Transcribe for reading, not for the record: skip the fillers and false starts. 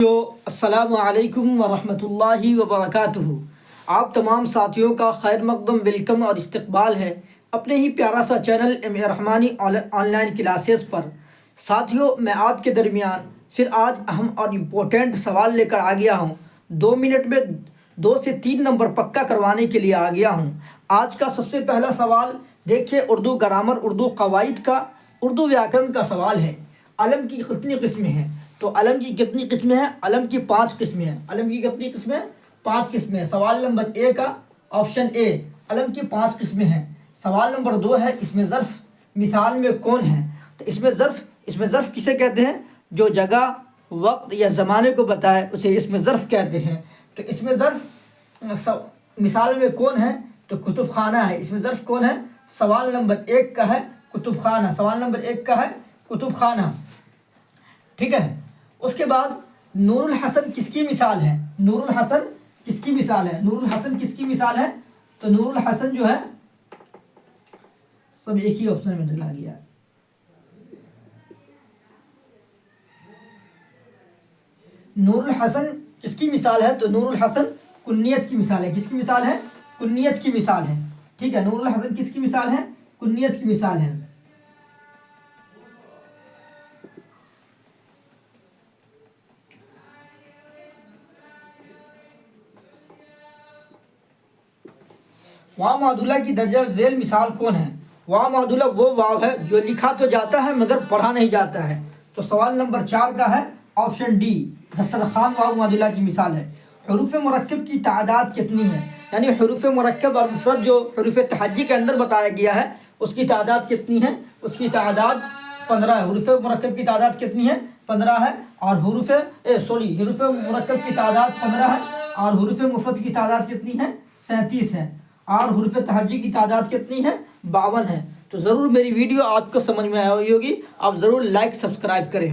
السلام علیکم ورحمۃ اللہ وبرکاتہ۔ آپ تمام ساتھیوں کا خیر مقدم ویلکم اور استقبال ہے اپنے ہی پیارا سا channel Rahmani online classes پر۔ ساتھیوں، میں آپ کے درمیان پھر آج اہم اور امپورٹنٹ سوال لے کر آ گیا ہوں۔ 2 منٹ میں 2 سے 3 نمبر پکا کروانے کے لیے آ گیا ہوں۔ آج کا سب سے پہلا سوال دیکھیے، اردو گرامر، اردو قواعد کا، اردو ویاکرن کا سوال ہے۔ علم کی کتنی قسمیں ہیں؟ تو علم کی کتنی قسمیں ہیں؟ علم کی 5 قسمیں ہیں۔ علم کی کتنی قسمیں؟ 5 قسمیں ہیں۔ سوال نمبر اے کا آپشن اے، علم کی 5 قسمیں ہیں۔ سوال نمبر 2 ہے، اس میں ظرف مثال میں کون ہے؟ تو اس میں ظرف کسے کہتے ہیں؟ جو جگہ، وقت یا زمانے کو بتائے اسے اس میں ظرف کہتے ہیں۔ تو اس میں ظرف مثال میں کون ہے؟ تو کتب خانہ ہے۔ اس میں ظرف کون ہے؟ سوال نمبر 1 کا ہے کتب خانہ۔ سوال نمبر 1 کا ہے کتب خانہ، ٹھیک ہے۔ اس کے بعد نور الحسن کس کی مثال ہے؟ نور الحسن کس کی مثال ہے؟ نور الحسن کس کی مثال ہے؟ تو نور الحسن جو ہے، سب ایک ہی آپشن میں ڈلا گیا ہے۔ نور الحسن کس کی مثال ہے؟ تو نور الحسن کنیت کی مثال ہے۔ کس کی مثال ہے؟ کنیت کی مثال ہے، ٹھیک ہے۔ نور الحسن کس کی مثال ہے؟ کنیت کی مثال ہے۔ واو معدولہ کی درجہ ذیل مثال کون ہے؟ واو معدولہ وہ واو ہے جو لکھا تو جاتا ہے مگر پڑھا نہیں جاتا ہے۔ تو سوال نمبر 4 کا ہے آپشن ڈی، دسترخوان واو معدولہ کی مثال ہے۔ حروف مرکب کی تعداد کتنی ہے؟ یعنی حروف مرکب اور مفرد جو حروف تہجی کے اندر بتایا گیا ہے اس کی تعداد کتنی ہے؟ اس کی تعداد 15 ہے۔ حروف مرکب کی تعداد کتنی ہے؟ 15 ہے۔ اور حروف مرکب کی تعداد 15 ہے، اور حروف مفرد کی تعداد کتنی ہے؟ 37 ہے۔ اور حروف تہجی کی تعداد کتنی ہے؟ 52 ہے۔ تو ضرور میری ویڈیو آپ کو سمجھ میں آئی ہوگی، آپ ضرور لائک سبسکرائب کریں۔